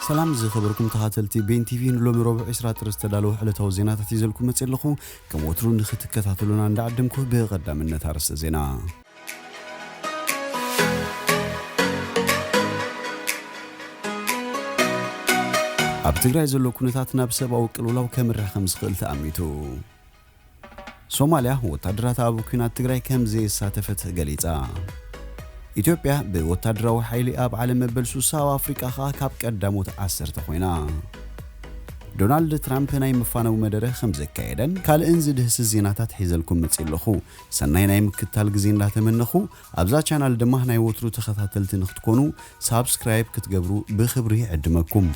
سلام زي خبركم تخاتلتي بين تيفي نلومي ربع إسرات رستدالو حلتو زينات تيزلكم متسلخو كموترون نختكتاتلونا ندعدمكو بغدا من نتارس زينا ኣብ ትግራይ ዘሎ ኩነታት ናብ ሰብኣዊ ቅልውላው ከምርሕ ከም ዝኽእል ተኣሚቱ ሶማልያ ወታደራት ኣብ ኩናት ትግራይ ከም ዘይሳተፈት ገሊጻ ኢትዮጵያ ብወታደራዊ ሓይሊ ኣብ ዓለም መበል 60 ኣብ ኣፍሪቃ ካብ ቀዳሞት 10 ኮይና ዶናልድ ትራምፕ ናይ ምፋነው መደረ ከም ዘካየደን ካልእን ዝድህስ ዜናታት ሒዘልኩም መጽለኹ ሰናይ ናይ ምክታል ግዜ እንዳተመነኹ ኣብዛ ቻናል ድማ ናይ ወትሩ ተኸታተልቲ ንኽትኮኑ ሳብስክራይብ ክትገብሩ ብኽብሪ ዕድመኩም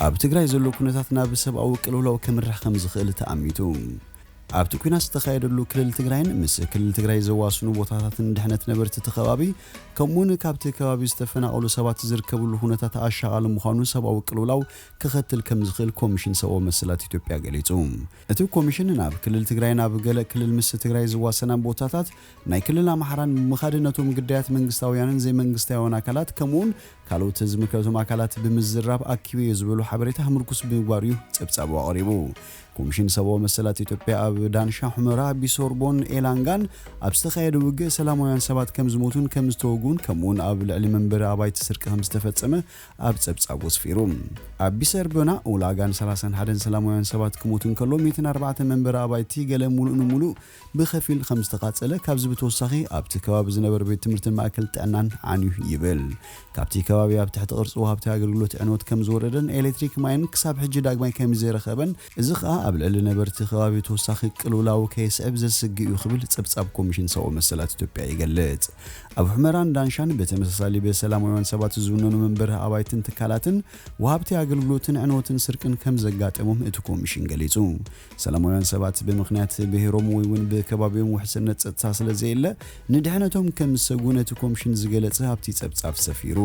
ኣብ ትግራይ ዘሎ ኩነታት ናብ ሰብኣዊ ቅልውላው ከምርሕ ከም ዝኽእል ተኣሚቱ ኣብ ኩናት ዝተኻየደሉ ክልል ትግራይን ምስ ክልል ትግራይ ዘዋስኑ ቦታታትን ድሕነት ነበርቲ ተኸባቢ ከምኡን ካብቲ ከባቢ ዝተፈናቀሉ ሰባት ዝርከብሉ ሁነታት ኣሻቓሊ ምዃኑ ሰብኣዊ ቅልውላው ክኸትል ከም ዝኽእል ኮሚሽን ሰብኣዊ መሰላት ኢትዮጵያ ገሊጹ እቲ ኮሚሽን ናብ ክልል ትግራይ ናብ ገለ ክልል ምስ ትግራይ ዝዋሰና ቦታታት ናይ ክልል ኣምሓራን ምኻድነቶም ግዳያት መንግስታውያንን ዘይመንግስታውያን ኣካላት ከምኡን ካልኦት ዝምክረቶም ኣካላት ብምዝራብ ኣኪበ ዝብሉ ሓበሬታ ምርኩስ ብምግባር እዩ ጸብጻብ ኣቕሪቡ ኮሚሽን ሰብኣዊ መሰላት ኢትዮጵያ ኣብ ዳንሻ ሁመራ ቢሶርቦን ኤላንጋን ኣብ ዝተኻየደ ውግእ ሰላማውያን ሰባት ከም ዝሞቱን ከም ዝተወጉን ከምኡን ኣብ ልዕሊ መንበሪ ኣባይቲ ስርቂ ከም ዝተፈጸመ ኣብ ጸብጻብ ወስፊሩ ኣብ ቢሶርቦና ኡላጋን 31 ሰላማውያን ሰባት ክሞቱን ከሎ 104 መንበሪ ኣባይቲ ገለ ሙሉእ ብኸፊል ከም ዝተቃጸለ ካብዚ ብተወሳኺ ኣብቲ ከባቢ ዝነበረ ቤት ትምህርትን ማእከል ጥዕናን ዓንዩ ይብል ካብቲ ከባቢ ኣብ ትሕቲ ቅርጽ ወሃብቲ ኣገልግሎት ዕንወት ከም ዝወረደን ኤሌክትሪክ ማይን ክሳብ ሕጂ ዳግማይ ከም ዘይረኸበን እዚ ኸኣ ኣብ ልዕሊ ነበርቲ ከባቢ ተወሳኺ ቅልውላው ከይስዕብ ዘስግእ እዩ ክብል ጸብጻብ ኮሚሽን ሰብኣዊ መሰላት ኢትዮጵያ ይገልጽ ኣብ ሁመራን ዳንሻን በተመሳሳሊ በሰላማውያን ሰባት ዝውነኑ መንበሪ ኣባይትን ትካላትን ወሃብቲ ኣገልግሎትን ዕንወትን ስርቅን ከም ዘጋጠሞም እቲ ኮሚሽን ገሊጹ ሰላማውያን ሰባት ብምኽንያት ብሄሮም ወይ እውን ብከባቢኦም ውሕስነት ጸጥታ ስለዘየለ ንድሕነቶም ከም ዝሰጉን እቲ ኮሚሽን ዝገለጸ ኣብቲ ጸብጻብ ሰፊሩ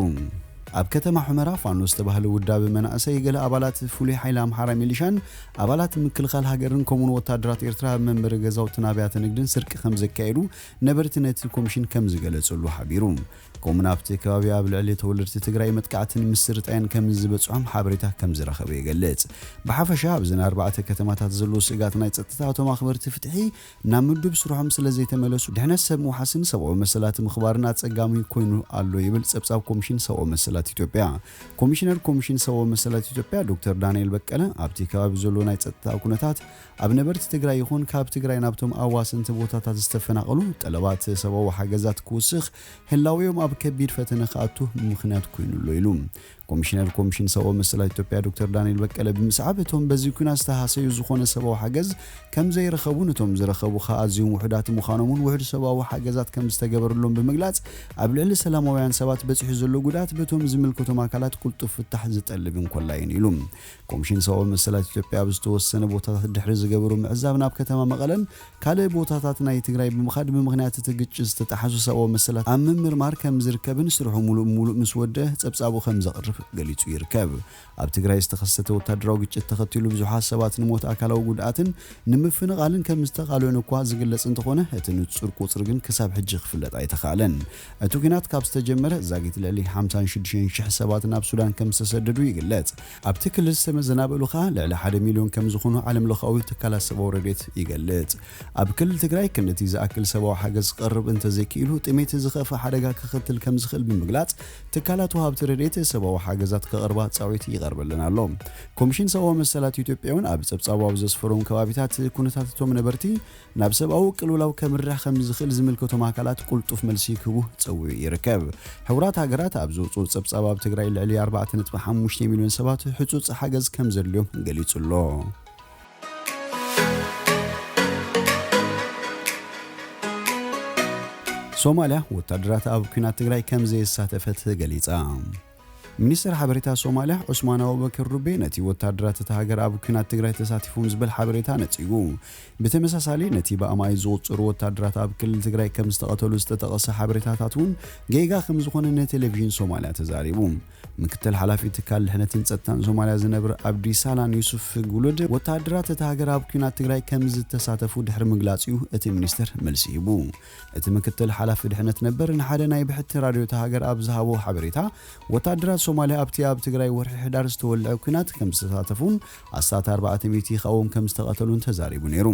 ኣብ ከተማ ሁመራ ፋኖስ ተባህለ ውዳብ መናእሰይ ገለ ኣባላት ፍሉይ ሓይሊ ኣምሓራ ሚሊሻን ኣባላት ምክልኻል ሃገርን ከምኡን ወታደራት ኤርትራ መንበሪ ገዛውትን ኣብያተ ንግድን ስርቂ ከም ዘካየዱ ነበርቲ ነቲ ኮሚሽን ከም ዝገለጸሉ ሓቢሩ ከምኡን ኣብቲ ከባቢ ኣብ ልዕሊ ተወለድቲ ትግራይ መጥቃዕትን ምስርጣይን ከም ዝበጽሖም ሓበሬታ ከም ዝረኸበ ይገልጽ ብሓፈሻ ኣብዘን 4 ከተማታት ዘሎ ስጋት ናይ ጸጥታ ኣቶም ኣኽበርቲ ፍትሒ ናብ ምድብ ስርሖም ስለዘይተመለሱ ድሕነት ሰብ ምውሓስን ሰብኣዊ መሰላት ምኽባርን ኣጸጋሚ ኮይኑ ኣሎ ይብል ጸብጻብ ኮሚሽን ሰብኣዊ መሰላት ኢትዮጵያ ኮሚሽነር ኮሚሽን ሰብኣዊ መሰላት ኢትዮጵያ ዶክተር ዳንኤል በቀለ ኣብቲ ከባቢ ዘሎ ናይ ጸጥታ ኩነታት ኣብ ነበርቲ ትግራይ ይኹን ካብ ትግራይ ናብቶም ኣዋስንቲ ቦታታት ዝተፈናቀሉ ጠለባት ሰብኣዊ ሓገዛት ክውስኽ ህላዊዮም ኣብ ከቢድ ፈተነ ከኣቱ ምኽንያት ኮይኑሎ ኢሉ ኮሚሽነር ኮሚሽን ሰብኣዊ መሰላት ኢትዮጵያ ዶክተር ዳንኤል በቀለ ብምስዓብ እቶም በዚ ኩናት ዝተሃሰዩ ዝኾነ ሰብኣዊ ሓገዝ ከም ዘይረኸቡን እቶም ዝረኸቡ ኣዝዮም ውሕዳት ምዃኖምን ውሕድ ሰብኣዊ ሓገዛት ከም ዝተገበረሎም ብምግላጽ ኣብ ልዕሊ ሰላማውያን ሰባት በጽሑ ዘሎ ጉዳት በቶም ዝምልከቶም ኣካላት ቁልጡፍ ፍታሕ ዝጠልብን ኮላይን ኢሉ ኮሚሽን ሰብኣዊ መሰላት ኢትዮጵያ ኣብ ዝተወሰነ ቦታታት ድሕሪ ዝገበሩ ምዕዛብ ናብ ከተማ መቐለን ካልእ ቦታታት ናይ ትግራይ ብምኻድ ብምኽንያት እቲ ግጭት ዝተጣሓሱ ሰብኣዊ መሰላት ኣብ ምምርማር ከም ዝርከብን ስርሑ ሙሉእ ምስ ወደ ጸብጻቡ ከም ዘቕርብ ገሊጹ ይርከብ ኣብ ትግራይ ዝተኸሰተ ወታደራዊ ግጭት ተኸቲሉ ብዙሓት ሰባት ንሞት ኣካላዊ ጉድኣትን ንምፍንቓልን ከም ዝተቓልዑን እኳ ዝግለጽ እንተኾነ እቲ ንጹር ቁጽሪ ግን ክሳብ ሕጂ ክፍለጥ ኣይተኻኣለን እቲ ኩናት ካብ ዝተጀመረ ዛጊት ልዕሊ 56,000 ሰባት ናብ ሱዳን ከም ዝተሰደዱ ይግለጽ ኣብቲ ክልል ዝተመዘናበሉ ኸኣ ልዕሊ 1 ሚልዮን ከም ዝኾኑ ዓለም ለኻዊ ትካላት ሰብኣዊ ረድኤት ይገልጽ ኣብ ክልል ትግራይ ክንደቲ ዝኣክል ሰብኣዊ ሓገዝ ክቐርብ እንተዘይክኢሉ ጥሜት ዝኸፈ ሓደጋ ክኽትል ከም ዝኽእል ብምግላጽ ትካላት ወሃብቲ ረድኤት ሰብኣዊ ሓገዛት ከቕርባ ጻዊት ይቐርበልና ኣሎ ኮሚሽን ሰብኣዊ መሰላት ኢትዮጵያውን ኣብ ጸብጻቡ ኣብ ዘስፈሮም ከባቢታት ኩነታት እቶም ነበርቲ ናብ ሰብኣዊ ቅልውላው ከምርሕ ከም ዝኽእል ዝምልከቶም ኣካላት ቁልጡፍ መልሲ ክህቡ ጸዊዑ ይርከብ ሕብራት ሃገራት ኣብ ዘውፅኡ ጸብጻብ ኣብ ትግራይ ልዕሊ 4.5 ሚልዮን ሰባት ሕጹጽ ሓገዝ ከም ዘድልዮም ገሊጹሎ ሶማልያ ወታደራት ኣብ ኩናት ትግራይ ከም ዘይሳተፈት ገሊጻ ሚኒስትር ሓበሬታ ሶማሊያ ዑስማን አቡበከር ሩቤ ነቲ ወታደራት ተሃገር ኣብ ኩናት ትግራይ ተሳቲፎም ዝብል ሓበሬታ ነፂጉ ብተመሳሳሊ ነቲ በአማይ ዝወፅሩ ወታደራት ኣብ ክልል ትግራይ ከም ዝተቀተሉ ዝተጠቀሰ ሓበሬታታቱን ጌጋ ከም ዝኾነ ቴሌቪዥን ሶማሊያ ተዛሪቡ ምክትል ሓላፊ ትካል ድሕነትን ጸጥታን ሶማሊያ ዝነብር አብዲ ሳላን ዩሱፍ ጉሉድ ወታደራት ተሃገር ኣብ ኩናት ትግራይ ከም ዝተሳተፉ ድሕሪ ምግላጽዩ እቲ ሚኒስትር መልሲ ሂቡ እቲ ምክትል ሓላፊ ድሕነት ነበር ንሓደ ናይ ብሕቲ ራድዮ ተሃገር ኣብ ዝሃቦ ሓበሬታ ወታደራት ሶማሊያ ኣብ ትግራይ ወርሒ ሕዳር ዝተወልዐ ኩናት ከም ዝተሳተፉን ኣስታት 400 ይኸውን ከም ዝተቀተሉን ተዛሪቡ ነይሩ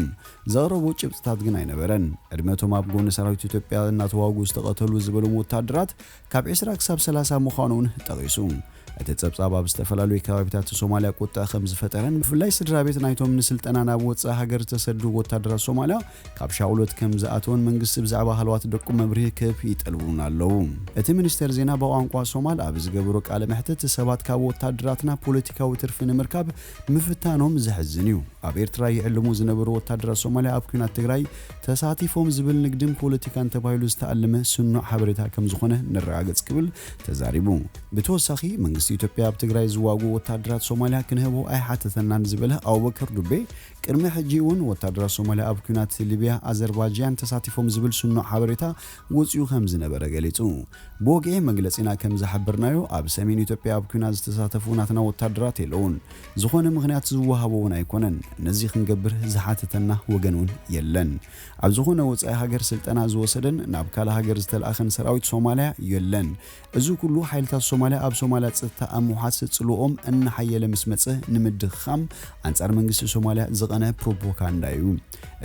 ዘቕረቡ ጭብጥታት ግን ኣይነበረን ዕድመቶም ኣብ ጎኒ ሰራዊት ኢትዮጵያ እናተዋጉ ዝተቀተሉ ዝበሉ ወታደራት ካብ 20 ክሳብ 30 ምዃኑን ጠቂሱ እቲ ጸብጻብ ኣብ ዝተፈላለዩ ከባቢታት ሶማሊያ ቁጣ ከም ዝፈጠረን ብፍላይ ስድራቤት ናይቶም ንስልጠና ናብ ወጻኢ ሃገር ተሰዱ ወታደራት ሶማሊያ ካብ ሻውሎት ከም ዝኣተውን መንግስቲ ብዛዕባ ሃልዋት ደቁ መብርሂ ክህብ ይጠልቡን ኣለዉ እቲ ሚኒስትር ዜና በቋንቋ ሶማል ኣብ ዝገብሮ ቃለ መሕተት ሰባት ካብ ወታደራትና ፖለቲካዊ ትርፊ ንምርካብ ምፍታኖም ዝሕዝን እዩ ኣብ ኤርትራ ይዕልሙ ዝነበሩ ወታደራት ሶማሊያ ኣብ ኩናት ትግራይ ተሳቲፎም ዝብል ንግድን ፖለቲካን ተባሂሉ ዝተኣለመ ስኑዕ ሓበሬታ ከም ዝኾነ ንረጋገጽ ክብል ተዛሪቡ ብተወሳኺ መንግስቲ ኢትዮጵያ ኣብ ትግራይ ዝዋጉ ወታደራት ሶማሊያ ክንህቦ ኣይሓተተናን ዝበለ አቡበከር ዱቤ ቅድሚ ሕጂ እውን ወታደራት ሶማሊያ ኣብ ኩናት ሊብያ አዘርባይጃን ተሳቲፎም ዝብል ስኑዕ ሓበሬታ ወጽኡ ከም ዝነበረ ገሊጹ ቦጌ መግለጺና ከም ዝሓበርናዮ ኣብ ሰሜን ኢትዮጵያ ኣብ ኩናት ዝተሳተፉ ናትና ወታደራት የለውን ዝኾነ ምኽንያት ዝወሃቦውን ኣይኮነን ነዚ ክንገብር ዝሓተተና ወገኑን የለን ኣብ ዝኾነ ወጻኢ ሃገር ስልጠና ዝወሰደን ናብ ካለ ሃገር ዝተላኣኸን ሰራዊት ሶማሊያ የለን እዚ ኩሉ ሓይልታት ሶማሊያ ኣብ ሶማሊያ ጸጥታ ኣምሓስ ጽልኦም እንሓየለ ምስመጽ ንምድኻም አንጻር መንግስቲ ሶማሊያ ዝቀነ ፕሮፓጋንዳ እዩ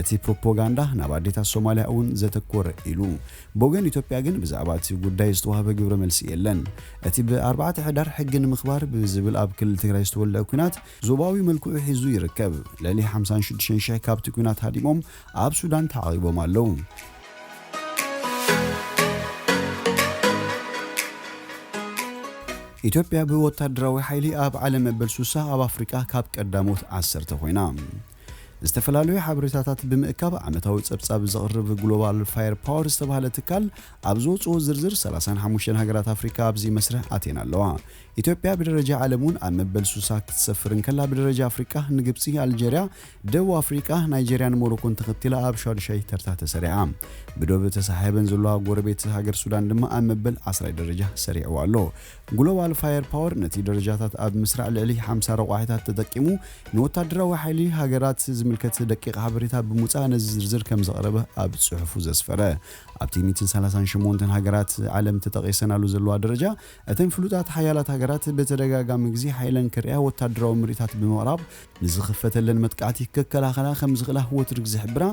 እቲ ፕሮፓጋንዳ ናብ ኣዴታት ሶማሊያ እውን ዘተኮረ ኢሉ ቦገን ኢትዮጵያ ግን ብዛዕባ እቲ ጉዳይ ዝተዋህበ ግብረ መልሲ የለን እቲ ብ4 ሕዳር ሕጊ ንምኽባር ብዝብል ኣብ ክልል ትግራይ ዝተወልዐ ኩናት ዞባዊ መልክዑ ሒዙ ይርከብ ለሊ 56,000 ካብቲ ኩናት ሃዲሞም ኣብ ሱዳን ተዓቂቦም ኣለዉ ኢትዮጵያ ብወታደራዊ ሓይሊ ኣብ ዓለም መበል 60 ኣብ ኣፍሪቃ ካብ ቀዳሞት 10 ኮይና ዝተፈላለዩ ሓበሬታታት ብምእካብ ዓመታዊ ጸብጻብ ዘቕርብ ግሎባል ፋየር ፓወር ዝተባሃለ ትካል ኣብ ዝወጽኦ ዝርዝር 35 ሃገራት ኣፍሪካ ኣብዚ መስርሕ ኣቴና ኣለዋ ኢትዮጵያ ብደረጃ ዓለሙን ኣብ መበል 60 ክትሰፍርን ከላ ብደረጃ ኣፍሪካ ንግብፂ ኣልጀርያ ደቡብ ኣፍሪካ ናይጀርያን ሞሮኮን ተኸቲላ ኣብ 6 ተርታ ተሰሪዓ ብደቡብ ተሳሒበን ዘለዋ ጎረቤት ሃገር ሱዳን ድማ ኣብ መበል 10 ደረጃ ሰሪዕዋ ኣሎ ግሎባል ፋየር ፓወር ነቲ ደረጃታት ኣብ ምስራዕ ልዕሊ 50 ረቋሒታት ተጠቂሙ ንወታደራዊ ሓይሊ ሃገራት ዝምልከት ደቂቕ ሓበሬታ ብምውፃእ ነዚ ዝርዝር ከም ዘቕረበ ኣብ ጽሑፉ ዘስፈረ ኣብቲ 138 ሃገራት ዓለም ተጠቂሰናሉ ዘለዋ ደረጃ እተን ፍሉጣት ሓያላት ሃገራት በተደጋጋሚ ግዜ ሓይለን ክርያ ወታደራዊ ምርኢታት ብምቕራብ ንዝኽፈተለን መጥቃዕቲ ከከላኸላ ከም ዝኽእላ ወትሪ ዝሕብራ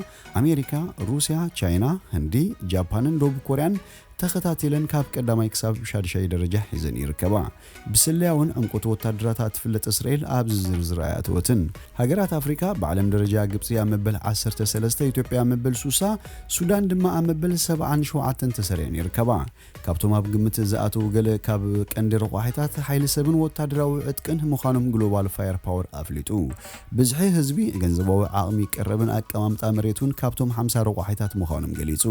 ኣሜሪካ ሩስያ ቻይና ህንዲ ጃፓንን ደቡብ ኮርያን ተኸታቲለን ካብ ቀዳማይ ክሳብ 6 ደረጃ ሒዘን ይርከባ ብስልያውን ዕምቆት ወታደራት ትፍለጥ እስራኤል ኣብ ዝርዝር ኣያተወትን ሃገራት ኣፍሪካ ብዓለም ደረጃ ግብፂ ኣብ መበል 13 ኢትዮጵያ ኣብ መበል 60 ሱዳን ድማ ኣብ መበል 77 ተሰሪዐን ይርከባ ካብቶም ኣብ ግምት ዝኣተው ገለ ካብ ቀንዲ ረቋሒታት ሓይሊ ሰብን ወታደራዊ ዕጥቅን ምዃኖም ግሎባል ፋየር ፓወር ኣፍሊጡ ብዝሒ ህዝቢ ገንዘባዊ ዓቕሚ ቀረብን ኣቀማምጣ መሬቱን ካብቶም 50 ረቋሒታት ምዃኖም ገሊጹ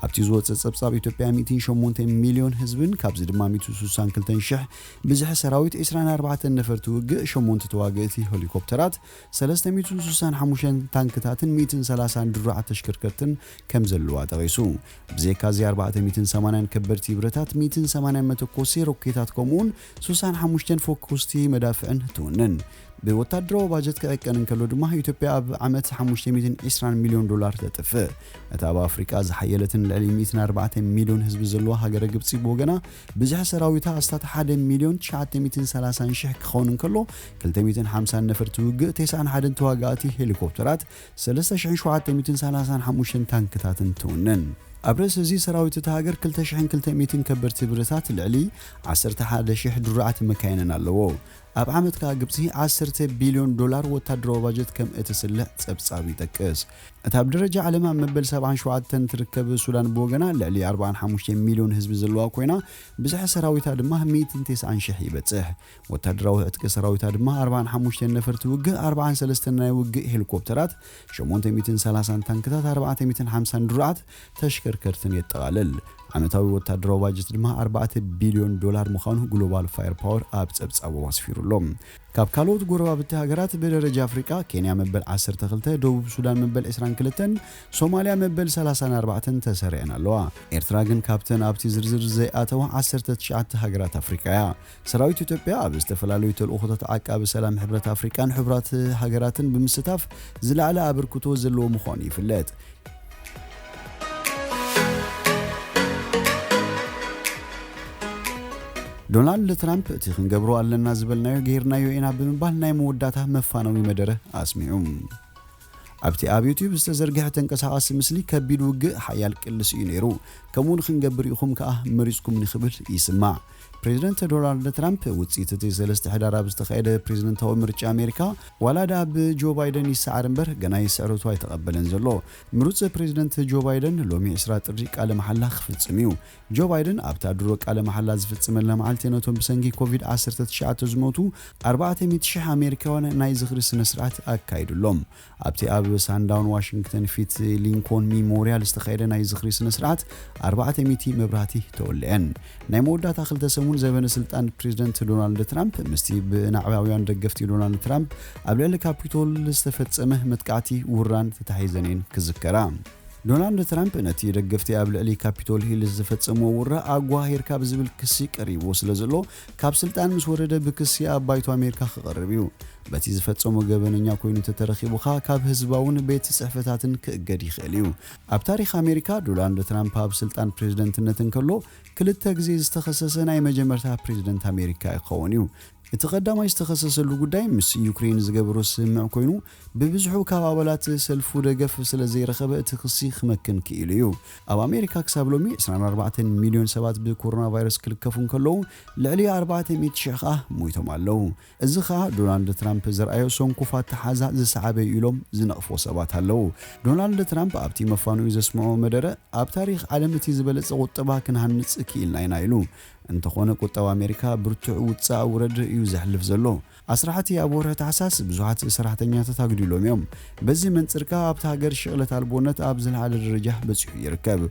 ኣብቲ ዝወፅእ ጸብጻብ ኢትዮጵያ 108 ሚሊዮን ህዝብን ካብዚ ድማ 162,000 ብዝሕ ሰራዊት 24 ነፈርቲ ውግእ 8 ተዋግእቲ ሄሊኮፕተራት 365 ታንክታትን 130 ድራዕ ተሽከርከርትን ከም ዘለዋ ጠቂሱ ብዘይካዚ 480 ከበድቲ ብረታት 180 መተኮሲ ሮኬታት ከምኡን 35 ፎኩስቲ መዳፍዕን ትውንን በወታደራዊ ባጀት ከቀነን ከሎ ድማ ኢትዮጵያ ኣብ ዓመት 520 ሚሊዮን ዶላር ተጥፍእ እታ ኣብ ኣፍሪካ ዝሓየለትን ልዕሊ 104 ሚሊዮን ህዝቢ ዘለዋ ሃገረ ግብፂ ብወገና ብዝሕ ሰራዊታ ኣስታት 1 ሚሊዮን 930 ሺህ ክኾንን ከሎ 250 ነፈርቲ ውግእ 91 ተዋጋእቲ ሄሊኮፕተራት 3735 ታንክታትን ትውንን ኣብ ርእሲ እዚ ሰራዊት እቲ ሃገር 2200 ከበድቲ ብረታት ልዕሊ 11,000 ድራዓት መካይነን ኣለዎ ኣብ ዓመት ግብፂ 10 ቢልዮን ዶላር ወታደራዊ ባጀት ከም እትስልሕ ጸብጻብ ይጠቅስ እታ ብደረጃ ዓለም ኣብ መበል 77 ትርከብ ሱዳን ብወገና ልዕሊ 45 ሚሊዮን ህዝቢ ዘለዋ ኮይና ብዝሕ ሰራዊታ ድማ 190 ሺህ ይበጽሕ ወታደራዊ ዕጥቂ ሰራዊታ ድማ 45 ነፈርቲ ውግእ 43 ናይ ውግእ ሄሊኮፕተራት 830 ታንክታት 450 ድራዓት ተሽከርከርትን የጠቃልል ዓመታዊ ወታደራዊ ባጀት ድማ 4 ቢልዮን ዶላር ምዃኑ ግሎባል ፋየር ፓወር ኣብ ጸብጻቡ ወስፊሩሎም ካብ ካልኦት ጎረባብቲ ሃገራት ብደረጃ ኣፍሪቃ ኬንያ መበል 12 ደቡብ ሱዳን መበል 22 ሶማልያ መበል 34 ተሰሪዐን ኣለዋ ኤርትራ ግን ካብተን ኣብቲ ዝርዝር ዘይኣተዋ 19 ሃገራት ኣፍሪቃ እያ ሰራዊት ኢትዮጵያ ኣብ ዝተፈላለዩ ተልእኾታት ዓቃቢ ሰላም ሕብረት ኣፍሪቃን ሕብራት ሃገራትን ብምስታፍ ዝለዓለ ኣበርክቶ ዘለዎ ምዃኑ ይፍለጥ ዶናልድ ትራምፕ እቲ ክንገብሮ ኣለና ዝበልናዮ ገይርናዮ ኢና ብምባል ናይ መወዳእታ መፋነዊ መደረ ኣስሚዑ ኣብቲ ኣብ ዩቲዩብ ዝተዘርግሐ ተንቀሳቓሲ ምስሊ ከቢድ ውግእ ሓያል ቅልስ እዩ ነይሩ ከምኡውን ክንገብር ኢኹም ከዓ መሪፅኩም ንኽብል ይስማዕ ፕሬዚደንት ዶናልድ ትራምፕ ውፅኢት እቲ 3 ሕዳር ኣብ ዝተኻየደ ፕሬዚደንታዊ ምርጫ ኣሜሪካ ዋላዳ ብጆ ባይደን ይሰዓር እምበር ገና ይስዕረቱ ኣይተቐበለን ዘሎ ምሩፅ ፕሬዚደንት ጆ ባይደን ሎሚ 20 ጥሪ ቃለ መሓላ ክፍጽም እዩ ጆ ባይደን ኣብ ታድሮ ቃለ መሓላ ዝፍጽመለ መዓልቲ ነቶም ብሰንጊ ኮቪድ-19 ዝሞቱ 400,000 ኣሜሪካውያን ናይ ዝኽሪ ስነ ስርዓት ኣካይድሎም ኣብቲ ኣብ ሳንዳውን ዋሽንግተን ፊት ሊንኮን ሚሞሪያል ዝተኻየደ ናይ ዝኽሪ ስነ ስርዓት 400 መብራህቲ ተወልዐን ናይ መወዳእታ ክልተ ሰሙን ዘበነ ስልጣን ፕሬዚደንት ዶናልድ ትራምፕ ምስቲ ብናዕባውያን ደገፍቲ ዶናልድ ትራምፕ ኣብ ልዕሊ ካፒቶል ዝተፈጸመ መጥቃዕቲ ውራን ተታሒዘነን ክዝከራ ዶናልድ ትራምፕ ነቲ ደገፍቲ ኣብ ልዕሊ ካፒቶል ሂል ዝፈጸመ ውራ ኣጓሂርካ ብዝብል ክሲ ቀሪቡ ስለዘሎ ካብ ስልጣን ምስ ወረደ ብክሲ ኣብ ባይቶ ኣሜሪካ ክቐርብ እዩ በቲ ዝፈጸሞ ገበነኛ ኮይኑ ተተረኺቡኻ ካብ ህዝባውን ቤት ጽሕፈታትን ክእገድ ይኽእል እዩ ኣብ ታሪኽ ኣሜሪካ ዶናልድ ትራምፕ ኣብ ስልጣን ፕሬዚደንትነት እንከሎ ክልተ ግዜ ዝተኸሰሰ ናይ መጀመርታ ፕሬዚደንት ኣሜሪካ ይኸውን እዩ እቲ ቀዳማይ ዝተኸሰሰሉ ጉዳይ ምስ ዩክሬን ዝገበሮ ስምዕ ኮይኑ ብብዝሑ ካብ ኣባላት ሰልፉ ደገፍ ስለ ዘይረኸበ እቲ ክሲ ክመክን ክኢሉ እዩ ኣብ ኣሜሪካ ክሳብ ሎሚ 24 ሚልዮን ሰባት ብኮሮና ቫይረስ ክልከፉ እንከለዉ ልዕሊ 400,000 ከዓ ሞይቶም ኣለዉ እዚ ከዓ ዶናልድ ትራምፕ ዘርኣዮ ሰንኩፋት ተሓዛ ዝሰዓበ ኢሎም ዝነቕፎ ሰባት ኣለዉ ዶናልድ ትራምፕ ኣብቲ መፋንኡ ዘስምዖ መደረ ኣብ ታሪኽ ዓለም እቲ ዝበለጸ ቁጠባ ክንሃንጽ ክኢልና ኢና ኢሉ እንተኾነ ቁጠባ ኣሜሪካ ብርቱዕ ውፃእ ውረድ እዩ ዘሕልፍ ዘሎ ኣስራሕቲ ኣብ ወርሒ ታሕሳስ ብዙሓት ሰራሕተኛታት ኣግዲሎም እዮም በዚ መንፅርካ ኣብቲ ሃገር ሽቕለት ኣልቦነት ኣብ ዝለዓለ ደረጃ በፂሑ ይርከብ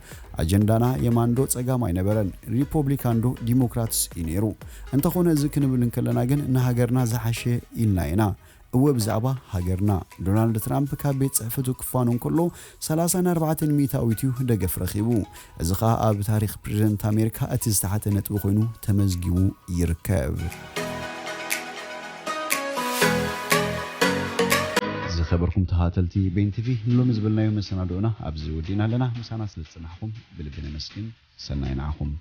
ኣጀንዳና የማንዶ ፀጋም ኣይነበረን ሪፐብሊካንዶ ዲሞክራትስ እዩ ነይሩ እንተኾነ እዚ ክንብል እንከለና ግን ንሃገርና ዝሓሸ ኢልና ኢና እወ ብዛዕባ ሃገርና ዶናልድ ትራምፕ ካብ ቤት ጽሕፈቱ ክፋኑ እንከሎ 34 ሚእታዊት ደገፍ ረኺቡ እዚ ከዓ ኣብ ታሪኽ ፕሬዚደንት ኣሜሪካ እቲ ዝተሓተ ነጥቢ ኮይኑ ተመዝጊቡ ይርከብ ዝኸበርኩም ተኸታተልቲ ቤን ቲቪ ንሎሚ ዝበልናዮ መሰናዶና ኣብዚ ወዲና ኣለና ምሳና ስለ ዝጸናሕኩም ብልቢ ነመስግን ሰናይ ንዓኹም